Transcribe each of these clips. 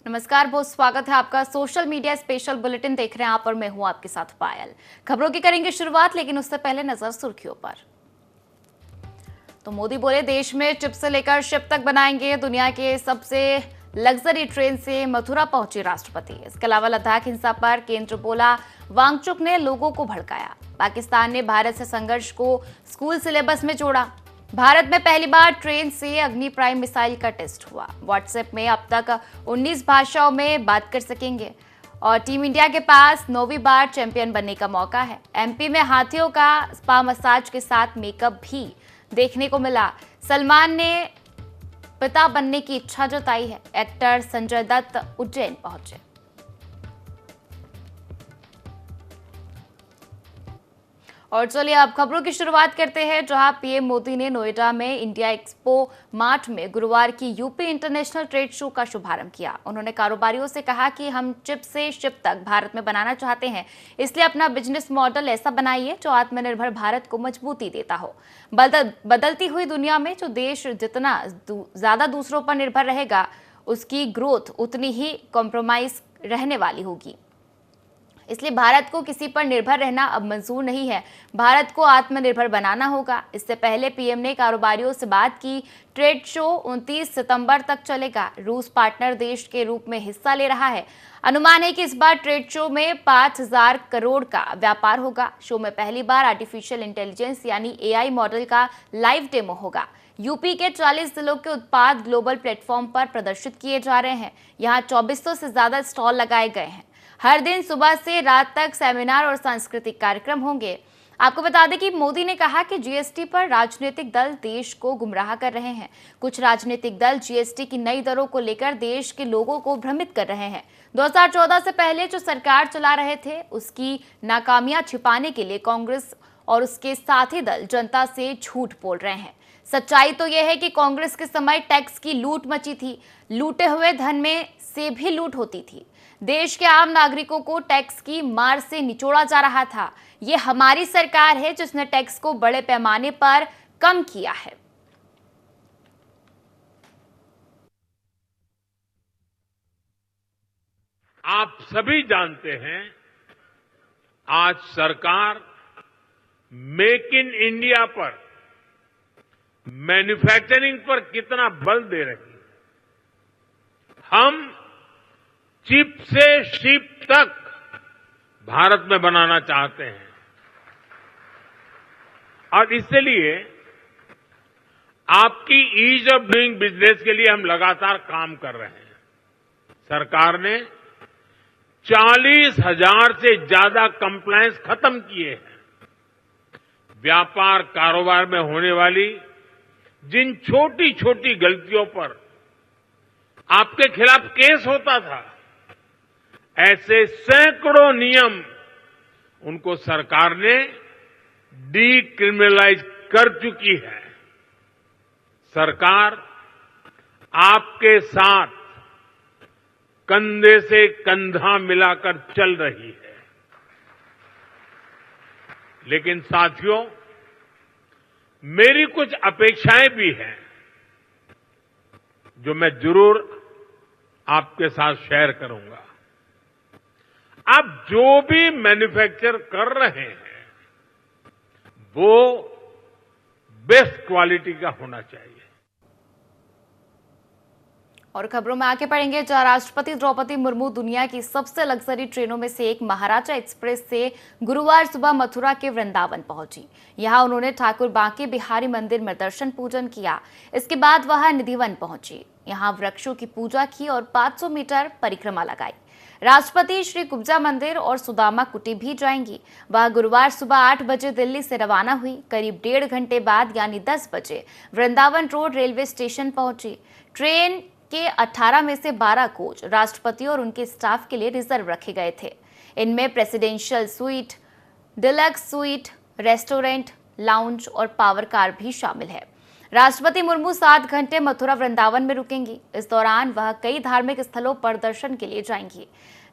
नमस्कार, बहुत स्वागत है आपका सोशल मीडिया स्पेशल बुलेटिन देख रहे हैं आप और मैं हूं आपके साथ पायल। खबरों की करेंगे शुरुआत, लेकिन उससे पहले नजर सुर्खियों पर। तो मोदी बोले देश में चिप से लेकर शिप तक बनाएंगे। दुनिया के सबसे लग्जरी ट्रेन से मथुरा पहुंचे राष्ट्रपति। इसके अलावा लद्दाख हिंसा पर केंद्र बोला, वांगचुक ने लोगों को भड़काया। पाकिस्तान ने भारत से संघर्ष को स्कूल सिलेबस में जोड़ा। भारत में पहली बार ट्रेन से अग्नि प्राइम मिसाइल का टेस्ट हुआ। व्हाट्सएप में अब तक 19 भाषाओं में बात कर सकेंगे। और टीम इंडिया के पास 9वीं बार चैंपियन बनने का मौका है। एमपी में हाथियों का स्पा मसाज के साथ मेकअप भी देखने को मिला। सलमान ने पिता बनने की इच्छा जताई है। एक्टर संजय दत्त उज्जैन पहुंचे। और चलिए अब खबरों की शुरुआत करते हैं, जहां पीएम मोदी ने नोएडा में इंडिया एक्सपो मार्ट में गुरुवार की यूपी इंटरनेशनल ट्रेड शो का शुभारंभ किया। उन्होंने कारोबारियों से कहा कि हम चिप से शिप तक भारत में बनाना चाहते हैं, इसलिए अपना बिजनेस मॉडल ऐसा बनाइए जो आत्मनिर्भर भारत को मजबूती देता हो। बदलती हुई दुनिया में जो देश जितना ज्यादा दूसरों पर निर्भर रहेगा, उसकी ग्रोथ उतनी ही कॉम्प्रोमाइज रहने वाली होगी। इसलिए भारत को किसी पर निर्भर रहना अब मंजूर नहीं है। भारत को आत्मनिर्भर बनाना होगा। इससे पहले पीएम ने कारोबारियों से बात की। ट्रेड शो 29 सितंबर तक चलेगा। रूस पार्टनर देश के रूप में हिस्सा ले रहा है। अनुमान है कि इस बार ट्रेड शो में 5,000 करोड़ का व्यापार होगा। शो में पहली बार आर्टिफिशियल इंटेलिजेंस यानी एआई मॉडल का लाइव डेमो होगा। यूपी के 40 जिलों के उत्पाद ग्लोबल प्लेटफॉर्म पर प्रदर्शित किए जा रहे हैं। यहाँ 2400 से ज्यादा स्टॉल लगाए गए हैं। हर दिन सुबह से रात तक सेमिनार और सांस्कृतिक कार्यक्रम होंगे। आपको बता दें कि मोदी ने कहा कि जीएसटी पर राजनीतिक दल देश को गुमराह कर रहे हैं। कुछ राजनीतिक दल जीएसटी की नई दरों को लेकर देश के लोगों को भ्रमित कर रहे हैं। 2014 से पहले जो सरकार चला रहे थे, उसकी नाकामियां छिपाने के लिए कांग्रेस और उसके साथी दल जनता से झूठ बोल रहे हैं। सच्चाई तो यह है कि कांग्रेस के समय टैक्स की लूट मची थी। लूटे हुए धन में से भी लूट होती थी। देश के आम नागरिकों को टैक्स की मार से निचोड़ा जा रहा था। ये हमारी सरकार है जिसने टैक्स को बड़े पैमाने पर कम किया है। आप सभी जानते हैं, आज सरकार मेक इन इंडिया पर, मैन्युफैक्चरिंग पर कितना बल दे रही है। हम चिप से शिप तक भारत में बनाना चाहते हैं और इसलिए आपकी ईज ऑफ डूइंग बिजनेस के लिए हम लगातार काम कर रहे हैं। सरकार ने 40,000 से ज्यादा कंप्लायंस खत्म किए हैं। व्यापार कारोबार में होने वाली जिन छोटी छोटी गलतियों पर आपके खिलाफ केस होता था, ऐसे सैकड़ों नियम उनको सरकार ने डीक्रिमिनलाइज कर चुकी है। सरकार आपके साथ कंधे से कंधा मिलाकर चल रही है। लेकिन साथियों, मेरी कुछ अपेक्षाएं भी हैं जो मैं जरूर आपके साथ शेयर करूंगा। आप जो भी मैन्युफैक्चर कर रहे हैं, वो बेस्ट क्वालिटी का होना चाहिए। और खबरों में आगे बढ़ेंगे, जहां राष्ट्रपति द्रौपदी मुर्मू दुनिया की सबसे लग्जरी ट्रेनों में से एक महाराजा एक्सप्रेस से गुरुवार सुबह मथुरा के वृंदावन पहुंची। यहां उन्होंने ठाकुर बांके बिहारी मंदिर में दर्शन पूजन किया। इसके बाद वह निधिवन पहुंची। यहां वृक्षों की पूजा की और 500 मीटर परिक्रमा लगाई। राष्ट्रपति श्री कुब्जा मंदिर और सुदामा कुटी भी जाएंगी। वह गुरुवार सुबह 8 बजे दिल्ली से रवाना हुई। करीब 1.5 घंटे बाद यानी 10 बजे वृंदावन रोड रेलवे स्टेशन पहुंची। ट्रेन के 18 में से 12 कोच राष्ट्रपति और उनके स्टाफ के लिए रिजर्व रखे गए थे। इनमें presidential suite, deluxe sweet, restaurant, lounge और पावर कार भी शामिल है। राष्ट्रपति मुर्मू 7 घंटे मथुरा वृंदावन में रुकेंगी। इस दौरान वह कई धार्मिक स्थलों पर दर्शन के लिए जाएंगी।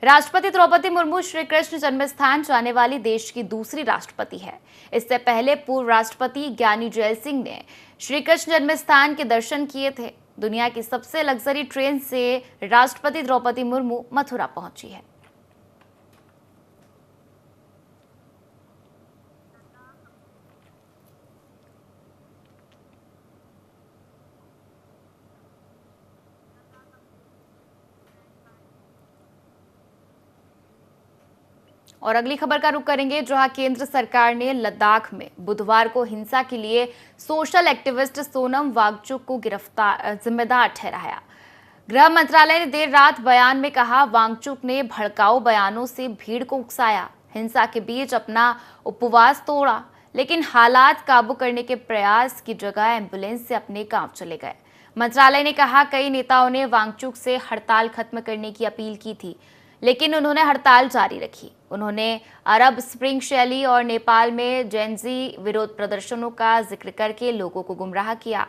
राष्ट्रपति द्रौपदी मुर्मू श्री कृष्ण जन्मस्थान जाने वाली देश की दूसरी राष्ट्रपति है। इससे पहले पूर्व राष्ट्रपति ज्ञानी जैल सिंह ने श्री कृष्ण जन्मस्थान के दर्शन किए थे। दुनिया की सबसे लग्जरी ट्रेन से राष्ट्रपति द्रौपदी मुर्मू मथुरा पहुंची है। और अगली खबर का रुख करेंगे, जहां केंद्र सरकार ने लद्दाख में बुधवार को हिंसा के लिए सोशल एक्टिविस्ट सोनम वांगचुक को जिम्मेदार ठहराया। गृह मंत्रालय ने देर रात बयान में कहा, वांगचुक ने भड़काऊ बयानों से भीड़ को उकसाया, हिंसा के बीच अपना उपवास तोड़ा, लेकिन हालात काबू करने के प्रयास की जगह एम्बुलेंस से अपने गांव चले गए। मंत्रालय ने कहा, कई नेताओं ने वांगचुक से हड़ताल खत्म करने की अपील की थी, लेकिन उन्होंने हड़ताल जारी रखी। उन्होंने अरब स्प्रिंग शैली और नेपाल में जेनजी विरोध प्रदर्शनों का जिक्र करके लोगों को गुमराह किया।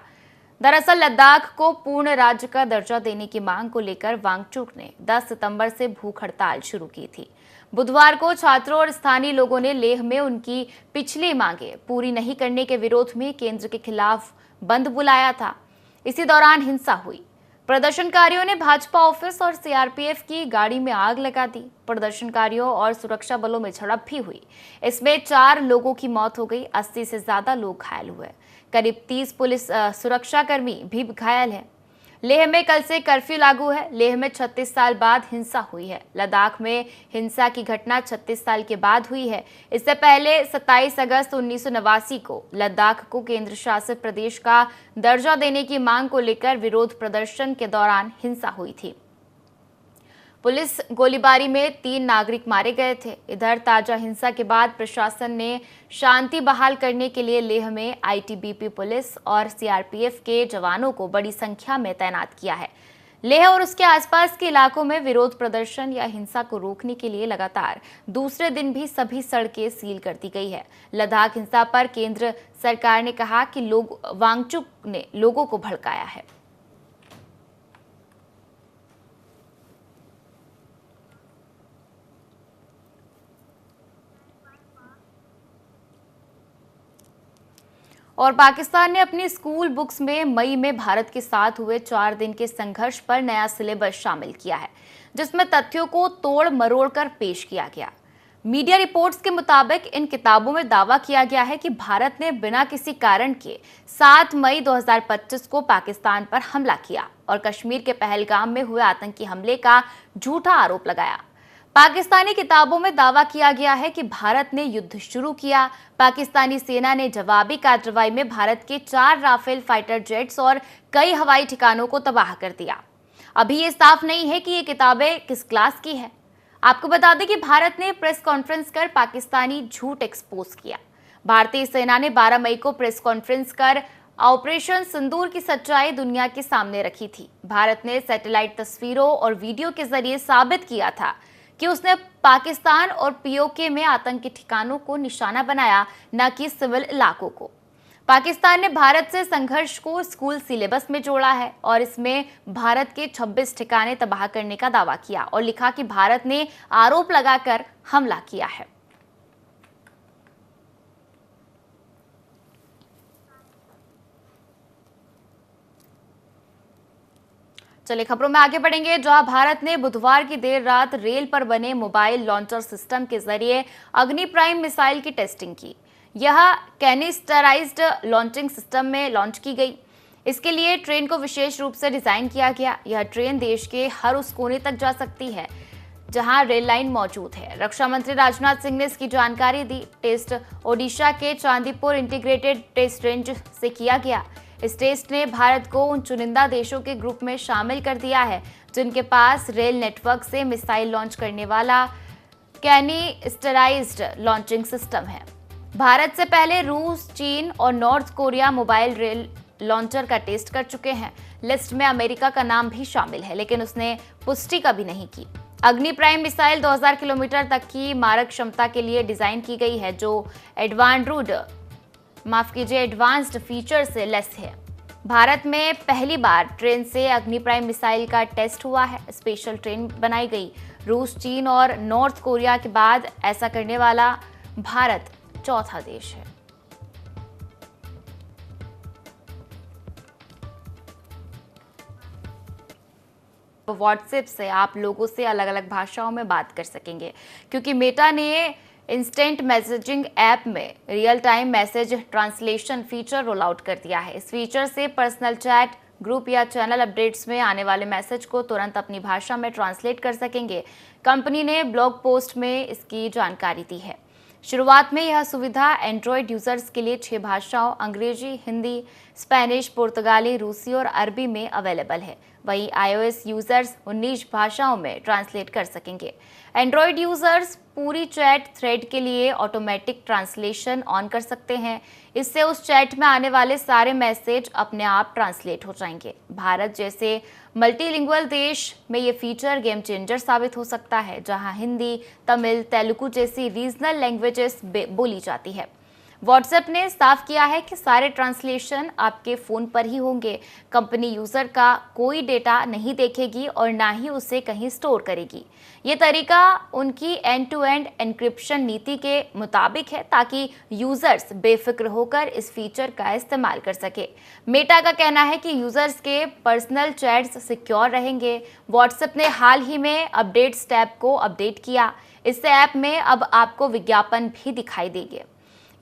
दरअसल लद्दाख को पूर्ण राज्य का दर्जा देने की मांग को लेकर वांगचुक ने 10 सितंबर से भूख हड़ताल शुरू की थी। बुधवार को छात्रों और स्थानीय लोगों ने लेह में उनकी पिछली मांगें पूरी नहीं करने के विरोध में केंद्र के खिलाफ बंद बुलाया था। इसी दौरान हिंसा हुई। प्रदर्शनकारियों ने भाजपा ऑफिस और सीआरपीएफ की गाड़ी में आग लगा दी। प्रदर्शनकारियों और सुरक्षा बलों में झड़प भी हुई। इसमें 4 लोगों की मौत हो गई, 80 से ज्यादा लोग घायल हुए। करीब 30 पुलिस सुरक्षाकर्मी भी घायल हैं। लेह में कल से कर्फ्यू लागू है। लेह में 36 साल बाद हिंसा हुई है। लद्दाख में हिंसा की घटना 36 साल के बाद हुई है। इससे पहले 27 अगस्त 1989 को लद्दाख को केंद्र शासित प्रदेश का दर्जा देने की मांग को लेकर विरोध प्रदर्शन के दौरान हिंसा हुई थी। पुलिस गोलीबारी में 3 नागरिक मारे गए थे। इधर ताजा हिंसा के बाद प्रशासन ने शांति बहाल करने के लिए लेह में आईटीबीपी पुलिस और सीआरपीएफ के जवानों को बड़ी संख्या में तैनात किया है। लेह और उसके आसपास के इलाकों में विरोध प्रदर्शन या हिंसा को रोकने के लिए लगातार दूसरे दिन भी सभी सड़कें सील कर दी गई है। लद्दाख हिंसा पर केंद्र सरकार ने कहा कि वांगचुक ने लोगों को भड़काया है। और पाकिस्तान ने अपनी स्कूल बुक्स में मई में भारत के साथ हुए 4 दिन के संघर्ष पर नया सिलेबस शामिल किया है, जिसमें तथ्यों को तोड़ मरोड़ कर पेश किया गया। मीडिया रिपोर्ट्स के मुताबिक इन किताबों में दावा किया गया है कि भारत ने बिना किसी कारण के 7 मई 2025 को पाकिस्तान पर हमला किया और कश्मीर के पहलगाम में हुए आतंकी हमले का झूठा आरोप लगाया। पाकिस्तानी किताबों में दावा किया गया है कि भारत ने युद्ध शुरू किया। पाकिस्तानी सेना ने जवाबी कार्रवाई में भारत के 4 राफेल फाइटर जेट्स और कई हवाई ठिकानों को तबाह कर दिया। अभी ये साफ नहीं है कि ये किताबें किस क्लास की है। आपको बता दें कि भारत ने प्रेस कॉन्फ्रेंस कर पाकिस्तानी झूठ एक्सपोज किया। भारतीय सेना ने 12 मई को प्रेस कॉन्फ्रेंस कर ऑपरेशन सिंदूर की सच्चाई दुनिया के सामने रखी थी। भारत ने सैटेलाइट तस्वीरों और वीडियो के जरिए साबित किया था कि उसने पाकिस्तान और पीओके में आतंकी ठिकानों को निशाना बनाया, न कि सिविल इलाकों को। पाकिस्तान ने भारत से संघर्ष को स्कूल सिलेबस में जोड़ा है और इसमें भारत के 26 ठिकाने तबाह करने का दावा किया और लिखा कि भारत ने आरोप लगाकर हमला किया है। चलिए खबरों में आगे बढ़ेंगे, जहां भारत ने बुधवार की देर रात रेल पर बने मोबाइल लॉन्चर सिस्टम के जरिए अग्नि प्राइम मिसाइल की टेस्टिंग की। यह कैनिस्टराइज्ड लॉन्चिंग सिस्टम में लॉन्च की गई। इसके लिए ट्रेन को विशेष रूप से डिजाइन किया गया। यह ट्रेन देश के हर उस कोने तक जा सकती है जहां रेल लाइन मौजूद है। रक्षा मंत्री राजनाथ सिंह ने इसकी जानकारी दी। टेस्ट ओडिशा के चांदीपुर इंटीग्रेटेड टेस्ट रेंज से किया गया। इस टेस्ट ने भारत को उन चुनिंदा देशों के ग्रुप में शामिल कर दिया है जिनके पास रेल नेटवर्क से मिसाइल लॉन्च करने वाला कैनिस्टराइज्ड लॉन्चिंग सिस्टम है। भारत से पहले रूस, चीन और north Korea mobile rail launcher का टेस्ट कर चुके हैं। लिस्ट में अमेरिका का नाम भी शामिल है, लेकिन उसने पुष्टि कभी नहीं की। अग्नि प्राइम मिसाइल 2000 किलोमीटर तक की मारक क्षमता के लिए डिजाइन की गई है, जो एडवांस्ड फीचर से लेस है। भारत में पहली बार ट्रेन से अग्नि प्राइम मिसाइल का टेस्ट हुआ है। स्पेशल ट्रेन बनाई गई। रूस, चीन और नॉर्थ कोरिया के बाद ऐसा करने वाला भारत चौथा देश है। व्हाट्सएप से आप लोगों से अलग अलग भाषाओं में बात कर सकेंगे, क्योंकि मेटा ने इंस्टेंट मैसेजिंग ऐप में real time message translation feature roll out कर दिया है। इस फीचर से पर्सनल चैट, ग्रुप या चैनल अपडेट्स में आने वाले मैसेज को तुरंत अपनी भाषा में ट्रांसलेट कर सकेंगे। कंपनी ने ब्लॉग पोस्ट में इसकी जानकारी दी है। शुरुआत में यह सुविधा एंड्रॉयड यूजर्स के लिए 6 भाषाओं अंग्रेजी, हिंदी, स्पेनिश, पुर्तगाली, रूसी और अरबी में अवेलेबल है। वहीं iOS यूजर्स 19 भाषाओं में ट्रांसलेट कर सकेंगे। एंड्रॉयड यूजर्स पूरी चैट थ्रेड के लिए ऑटोमेटिक ट्रांसलेशन ऑन कर सकते हैं। इससे उस चैट में आने वाले सारे मैसेज अपने आप ट्रांसलेट हो जाएंगे। भारत जैसे मल्टीलिंगुअल देश में ये फीचर गेम चेंजर साबित हो सकता है, जहां हिंदी, तमिल, तेलुगु जैसी रीजनल लैंग्वेजेस बोली जाती है। व्हाट्सएप ने साफ किया है कि सारे ट्रांसलेशन आपके फ़ोन पर ही होंगे। कंपनी यूज़र का कोई डेटा नहीं देखेगी और ना ही उसे कहीं स्टोर करेगी। ये तरीका उनकी एंड टू एंड एन्क्रिप्शन नीति के मुताबिक है, ताकि यूज़र्स बेफिक्र होकर इस फीचर का इस्तेमाल कर सके। मेटा का कहना है कि यूज़र्स के पर्सनल चैट्स सिक्योर रहेंगे। व्हाट्सएप ने हाल ही में अपडेट्स टैब को अपडेट किया। इससे ऐप में अब आपको विज्ञापन भी दिखाई देंगे।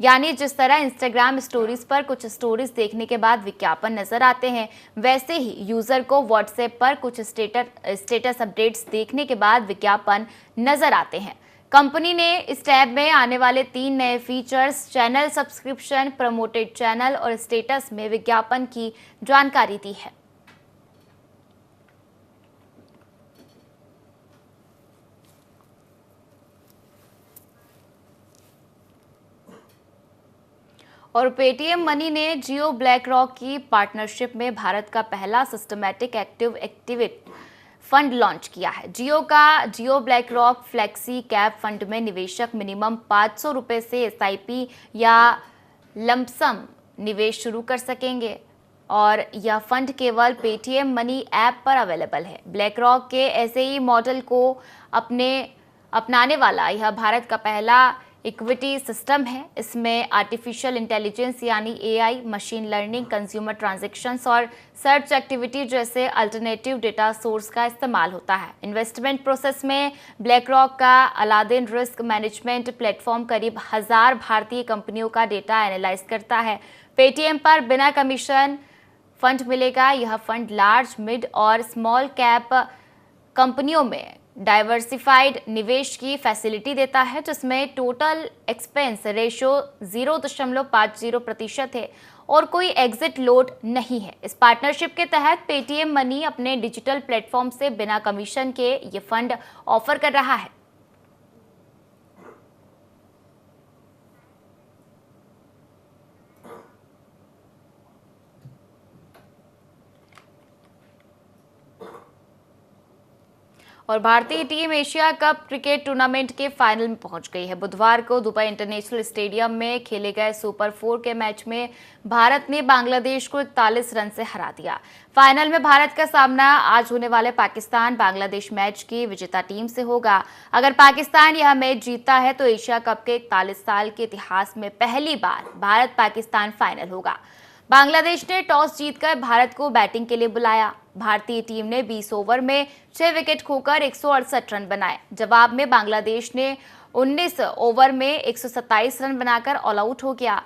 यानी जिस तरह इंस्टाग्राम स्टोरीज पर कुछ स्टोरीज देखने के बाद विज्ञापन नजर आते हैं, वैसे ही यूजर को व्हाट्सएप पर कुछ स्टेटस अपडेट्स देखने के बाद विज्ञापन नजर आते हैं। कंपनी ने इस टैब में आने वाले 3 नए features channel subscription, promoted channel और स्टेटस में विज्ञापन की जानकारी दी है। और पेटीएम मनी ने जियो ब्लैक रॉक की पार्टनरशिप में भारत का पहला सिस्टमैटिक एक्टिवेट फंड लॉन्च किया है। Jio BlackRock flexi cap fund में निवेशक मिनिमम 500 रुपए से एसआईपी या लंपसम निवेश शुरू कर सकेंगे और यह फंड केवल पेटीएम मनी ऐप पर अवेलेबल है। ब्लैक रॉक के ऐसे ही मॉडल को अपनाने वाला यह भारत का पहला इक्विटी सिस्टम है। इसमें आर्टिफिशियल इंटेलिजेंस यानी AI, machine learning, consumer transactions और सर्च एक्टिविटी जैसे अल्टरनेटिव डेटा सोर्स का इस्तेमाल होता है। इन्वेस्टमेंट प्रोसेस में ब्लैक रॉक का अलादीन रिस्क मैनेजमेंट प्लेटफॉर्म करीब 1000 भारतीय कंपनियों का डेटा एनालाइज करता है। पेटीएम पर बिना कमीशन फंड मिलेगा। यह फंड लार्ज, मिड और स्मॉल कैप कंपनियों में डाइवर्सिफाइड निवेश की फैसिलिटी देता है, जिसमें टोटल एक्सपेंस रेशो 0.50% है और कोई एग्जिट लोड नहीं है। इस पार्टनरशिप के तहत पेटीएम मनी अपने डिजिटल प्लेटफॉर्म से बिना कमीशन के ये फंड ऑफर कर रहा है। और भारतीय team Asia cup cricket tournament के फाइनल में पहुंच गई है। बुधवार को दुबई इंटरनेशनल स्टेडियम में खेले गए सुपर 4 के मैच में भारत ने बांग्लादेश को 41 रन से हरा दिया। फाइनल में भारत का सामना आज होने वाले पाकिस्तान बांग्लादेश मैच की विजेता टीम से होगा। अगर पाकिस्तान यह मैच जीतता है तो एशिया कप के 41 साल के इतिहास में पहली बार भारत पाकिस्तान फाइनल होगा। बांग्लादेश ने टॉस जीतकर भारत को बैटिंग के लिए बुलाया। भारतीय टीम ने 20 ओवर में 6 विकेट खोकर 168 रन बनाए। जवाब में बांग्लादेश ने 19 ओवर में 127 रन बनाकर ऑल आउट हो गया।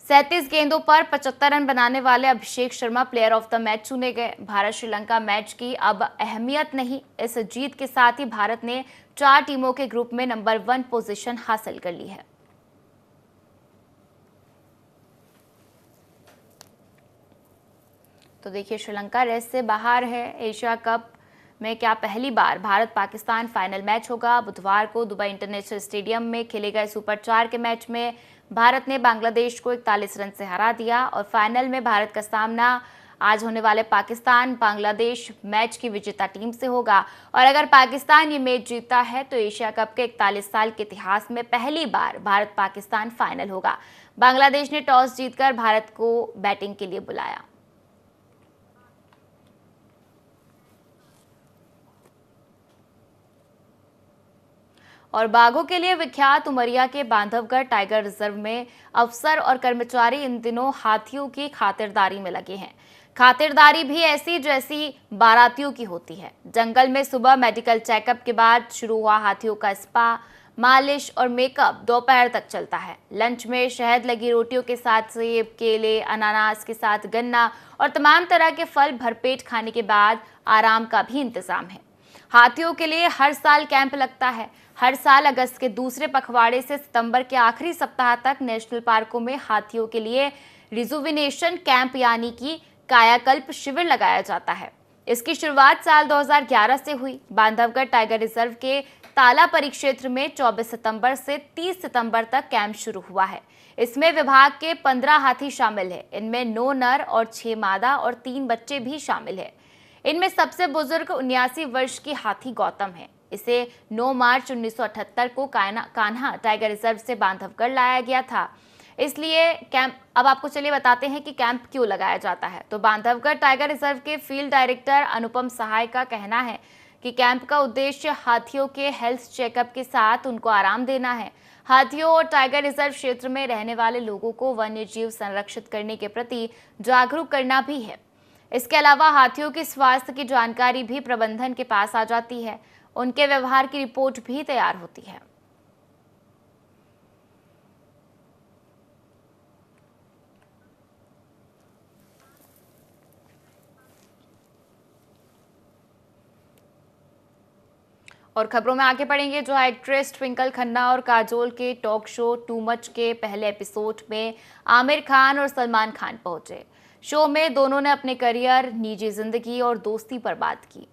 37 गेंदों पर 75 रन बनाने वाले Abhishek Sharma player of the match चुने गए। भारत श्रीलंका मैच की अब अहमियत नहीं। इस जीत के साथ ही भारत ने 4 टीमों के ग्रुप में नंबर 1 पोजीशन हासिल कर ली है। तो देखिए, श्रीलंका रेस से बाहर है। एशिया कप में क्या पहली बार भारत पाकिस्तान फाइनल मैच होगा। बुधवार को दुबई इंटरनेशनल स्टेडियम में खेले गए सुपर 4 के मैच में भारत ने बांग्लादेश को 41 रन से हरा दिया और फाइनल में भारत का सामना आज होने वाले पाकिस्तान बांग्लादेश मैच की विजेता टीम से होगा। और अगर पाकिस्तान ये मैच जीतता है तो एशिया कप के 41 साल के इतिहास में पहली बार भारत पाकिस्तान फाइनल होगा। बांग्लादेश ने टॉस जीतकर भारत को बैटिंग के लिए बुलाया। और बाघों के लिए विख्यात उमरिया के बांधवगढ़ टाइगर रिजर्व में अफसर और कर्मचारी इन दिनों हाथियों की खातिरदारी में लगे हैं। खातिरदारी भी ऐसी जैसी बारातियों की होती है। जंगल में सुबह मेडिकल चेकअप के बाद शुरू हुआ हाथियों का स्पा, मालिश और मेकअप दोपहर तक चलता है। लंच में शहद लगी रोटियों के साथ सेब, केले, अनानास के साथ गन्ना और तमाम तरह के फल भरपेट खाने के बाद आराम का भी इंतजाम है। हाथियों के लिए हर साल कैंप लगता है। हर साल अगस्त के दूसरे पखवाड़े से सितंबर के आखिरी सप्ताह तक नेशनल पार्कों में हाथियों के लिए रिजुविनेशन कैंप यानी कि कायाकल्प शिविर लगाया जाता है। इसकी शुरुआत साल 2011 से हुई। बांधवगढ़ टाइगर रिजर्व के ताला परिक्षेत्र में 24 सितंबर से 30 सितंबर तक कैंप शुरू हुआ है। इसमें विभाग के 15 हाथी शामिल है। इनमें 9 नर और 6 मादा और 3 बच्चे भी शामिल है। इनमें सबसे बुजुर्ग 79 वर्ष की हाथी गौतम है। इसे 9 मार्च 1978 को कान्हा टाइगर रिजर्व से बांधवगढ़ लाया गया था। इसलिए कैंप, अब आपको चलिए बताते हैं कि कैंप क्यों लगाया जाता है। तो बांधवगढ़ टाइगर रिजर्व के फील्ड डायरेक्टर अनुपम सहाय का कहना है कि कैंप का उद्देश्य हाथियों के हेल्थ चेकअप के साथ उनको आराम देना है। हाथियों और टाइगर रिजर्व क्षेत्र में रहने वाले लोगों को वन्य जीव संरक्षित करने के प्रति जागरूक करना भी है। इसके अलावा हाथियों की स्वास्थ्य की जानकारी भी प्रबंधन के पास आ जाती है। उनके व्यवहार की रिपोर्ट भी तैयार होती है। और खबरों में आगे बढ़ेंगे। जो एक्ट्रेस ट्विंकल खन्ना और काजोल के टॉक शो टू मच के पहले एपिसोड में आमिर खान और सलमान खान पहुंचे। शो में दोनों ने अपने करियर, निजी जिंदगी और दोस्ती पर बात की।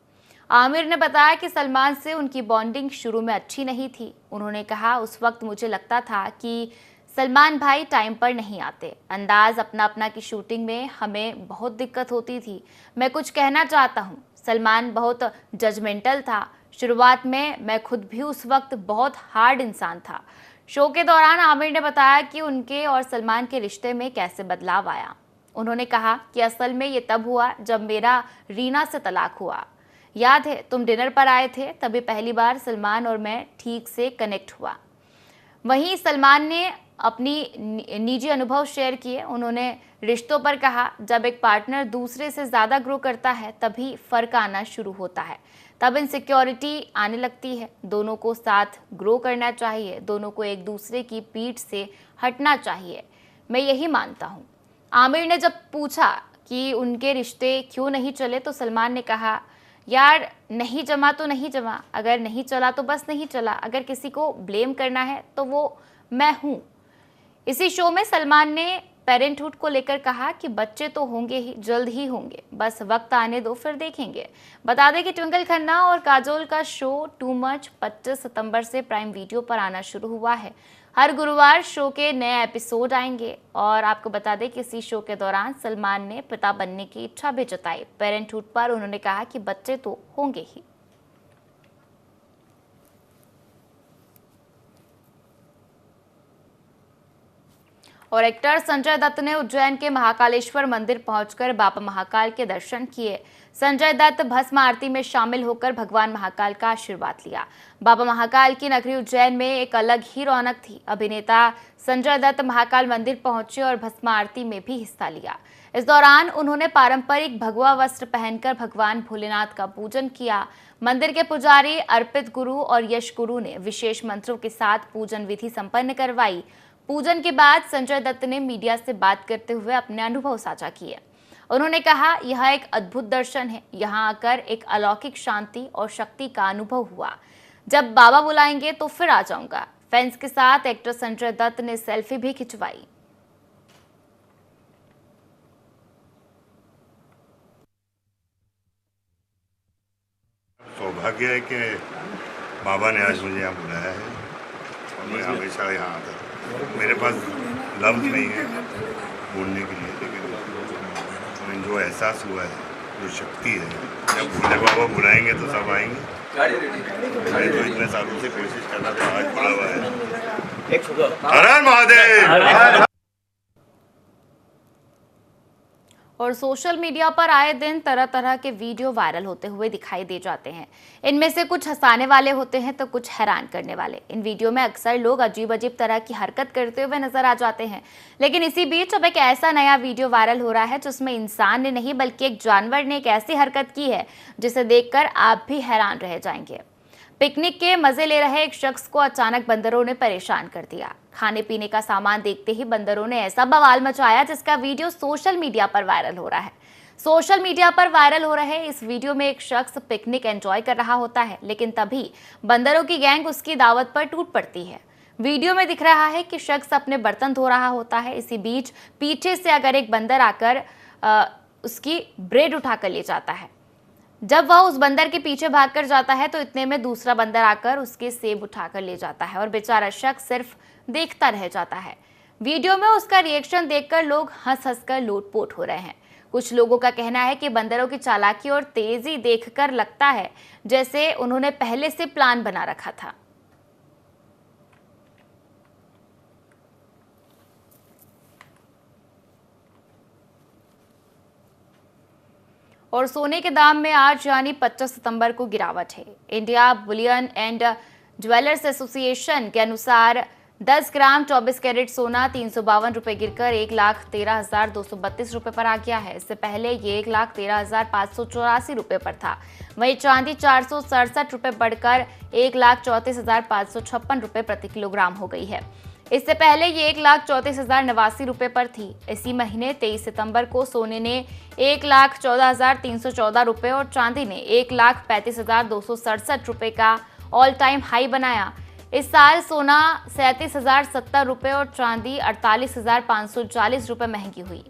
आमिर ने बताया कि सलमान से उनकी बॉन्डिंग शुरू में अच्छी नहीं थी। उन्होंने कहा, उस वक्त मुझे लगता था कि सलमान भाई टाइम पर नहीं आते। अंदाज अपना अपना की शूटिंग में हमें बहुत दिक्कत होती थी। मैं कुछ कहना चाहता हूँ, सलमान बहुत जजमेंटल था। शुरुआत में मैं खुद भी उस वक्त बहुत हार्ड इंसान था। शो के दौरान आमिर ने बताया कि उनके और सलमान के रिश्ते में कैसे बदलाव आया। उन्होंने कहा कि असल में ये तब हुआ जब मेरा रीना से तलाक हुआ। याद है तुम डिनर पर आए थे, तभी पहली बार सलमान और मैं ठीक से कनेक्ट हुआ। वहीं सलमान ने अपनी निजी अनुभव शेयर किए। उन्होंने रिश्तों पर कहा, जब एक पार्टनर दूसरे से ज़्यादा ग्रो करता है तभी फ़र्क आना शुरू होता है, तब इनसिक्योरिटी आने लगती है। दोनों को साथ ग्रो करना चाहिए, दोनों को एक दूसरे की पीठ से हटना चाहिए, मैं यही मानता हूँ। आमिर ने जब पूछा कि उनके रिश्ते क्यों नहीं चले तो सलमान ने कहा, यार नहीं जमा तो नहीं जमा, अगर नहीं चला तो बस नहीं चला, अगर किसी को ब्लेम करना है तो वो मैं हूँ। इसी शो में सलमान ने पेरेंटहुड को लेकर कहा कि बच्चे तो होंगे ही, जल्द ही होंगे, बस वक्त आने दो फिर देखेंगे। बता दें कि ट्विंकल खन्ना और काजोल का शो टू मच 25 सितंबर से प्राइम वीडियो पर आना शुरू हुआ है। हर गुरुवार शो के नए एपिसोड आएंगे। और आपको बता दें कि इसी शो के दौरान सलमान ने पिता बनने की इच्छा भी जताई। पेरेंटहुड पर उन्होंने कहा कि बच्चे तो होंगे ही। और एक्टर संजय दत्त ने उज्जैन के महाकालेश्वर मंदिर पहुंचकर बाबा महाकाल के दर्शन किए। संजय दत्त भस्म आरती में शामिल होकर भगवान महाकाल का आशीर्वाद लिया। बाबा महाकाल की नगरी उज्जैन में एक अलग ही रौनक थी। अभिनेता संजय दत्त महाकाल मंदिर पहुंचे और भस्म आरती में भी हिस्सा लिया। इस दौरान उन्होंने पारंपरिक भगवा वस्त्र पहनकर भगवान भोलेनाथ का पूजन किया। मंदिर के पुजारी अर्पित गुरु और यश गुरु ने विशेष मंत्रों के साथ पूजन विधि संपन्न करवाई। पूजन के बाद संजय दत्त ने मीडिया से बात करते हुए अपने अनुभव साझा किए। उन्होंने कहा, यह एक अद्भुत दर्शन है। यहाँ आकर एक अलौकिक शांति और शक्ति का अनुभव हुआ। जब बाबा बुलाएंगे तो फिर आ जाऊंगा। फैंस के साथ एक्टर संजय दत्त ने सेल्फी भी खिंचवाई। सौभाग्य है कि बाबा ने आज मुझे यहाँ बुलाया है और मैं हमेशा यहाँ आता हूँ। मेरे पास लफ्ज़ नहीं है बोलने के लिए, लेकिन जो एहसास हुआ है, जो शक्ति है, जब भोले बाबा बुलाएंगे तो सब आएंगे। मैं जो इतने सालों से कोशिश कर रहा था, आज बुला हुआ है। हर हर महादेव। और सोशल मीडिया पर आए दिन तरह तरह के वीडियो वायरल होते हुए दिखाई दे जाते हैं। इनमें से कुछ हंसाने वाले होते हैं तो कुछ हैरान करने वाले। इन वीडियो में अक्सर लोग अजीब अजीब तरह की हरकत करते हुए नजर आ जाते हैं। लेकिन इसी बीच अब एक ऐसा नया वीडियो वायरल हो रहा है जिसमें इंसान ने नहीं बल्कि एक जानवर ने एक ऐसी हरकत की है जिसे देखकर आप भी हैरान रह जाएंगे। पिकनिक के मजे ले रहे एक शख्स को अचानक बंदरों ने परेशान कर दिया। खाने पीने का सामान देखते ही बंदरों ने ऐसा बवाल मचाया जिसका वीडियो सोशल मीडिया पर वायरल हो रहा है। सोशल मीडिया पर वायरल हो रहे इस वीडियो में एक शख्स पिकनिक एंजॉय कर रहा होता है, लेकिन तभी बंदरों की गैंग उसकी दावत पर टूट पड़ती है। वीडियो में दिख रहा है कि शख्स अपने बर्तन धो रहा होता है। इसी बीच पीछे से अगर एक बंदर आकर उसकी ब्रेड उठाकर ले जाता है। जब वह उस बंदर के पीछे भागकर जाता है तो इतने में दूसरा बंदर आकर उसके सेब उठाकर ले जाता है और बेचारा शख्स सिर्फ देखता रह जाता है। वीडियो में उसका रिएक्शन देखकर लोग हंस हंसकर लोटपोट हो रहे हैं। कुछ लोगों का कहना है कि बंदरों की चालाकी और तेजी देखकर लगता है जैसे उन्होंने पहले से प्लान बना रखा था। और सोने के दाम में आज यानी 25 सितंबर को गिरावट है। India Boolean and jewellers association के अनुसार 10 ग्राम 24 कैरेट सोना 352 रुपए गिरकर 1,13,232 रुपए पर आ गया है। इससे पहले ये 1,13,584 रुपए पर था। वहीं चांदी 467 रुपए बढ़कर 1,34,556 रुपए प्रति किलोग्राम हो गई है। इससे पहले ये 1,34,089 रुपए पर थी। इसी महीने 23 सितंबर को सोने ने 1,14,314 रुपए और चांदी ने 1,35,267 रुपए का ऑल टाइम हाई बनाया। इस साल सोना 37,070 रुपए और चांदी 48,540 रुपए महंगी हुई।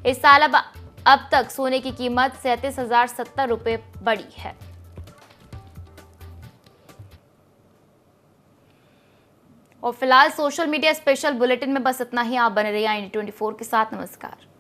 इस साल अब तक सोने की कीमत 37,070 रुपए बढ़ी है। और फिलहाल सोशल मीडिया स्पेशल बुलेटिन में बस इतना ही। आप बने रहिए IND24 के साथ। नमस्कार।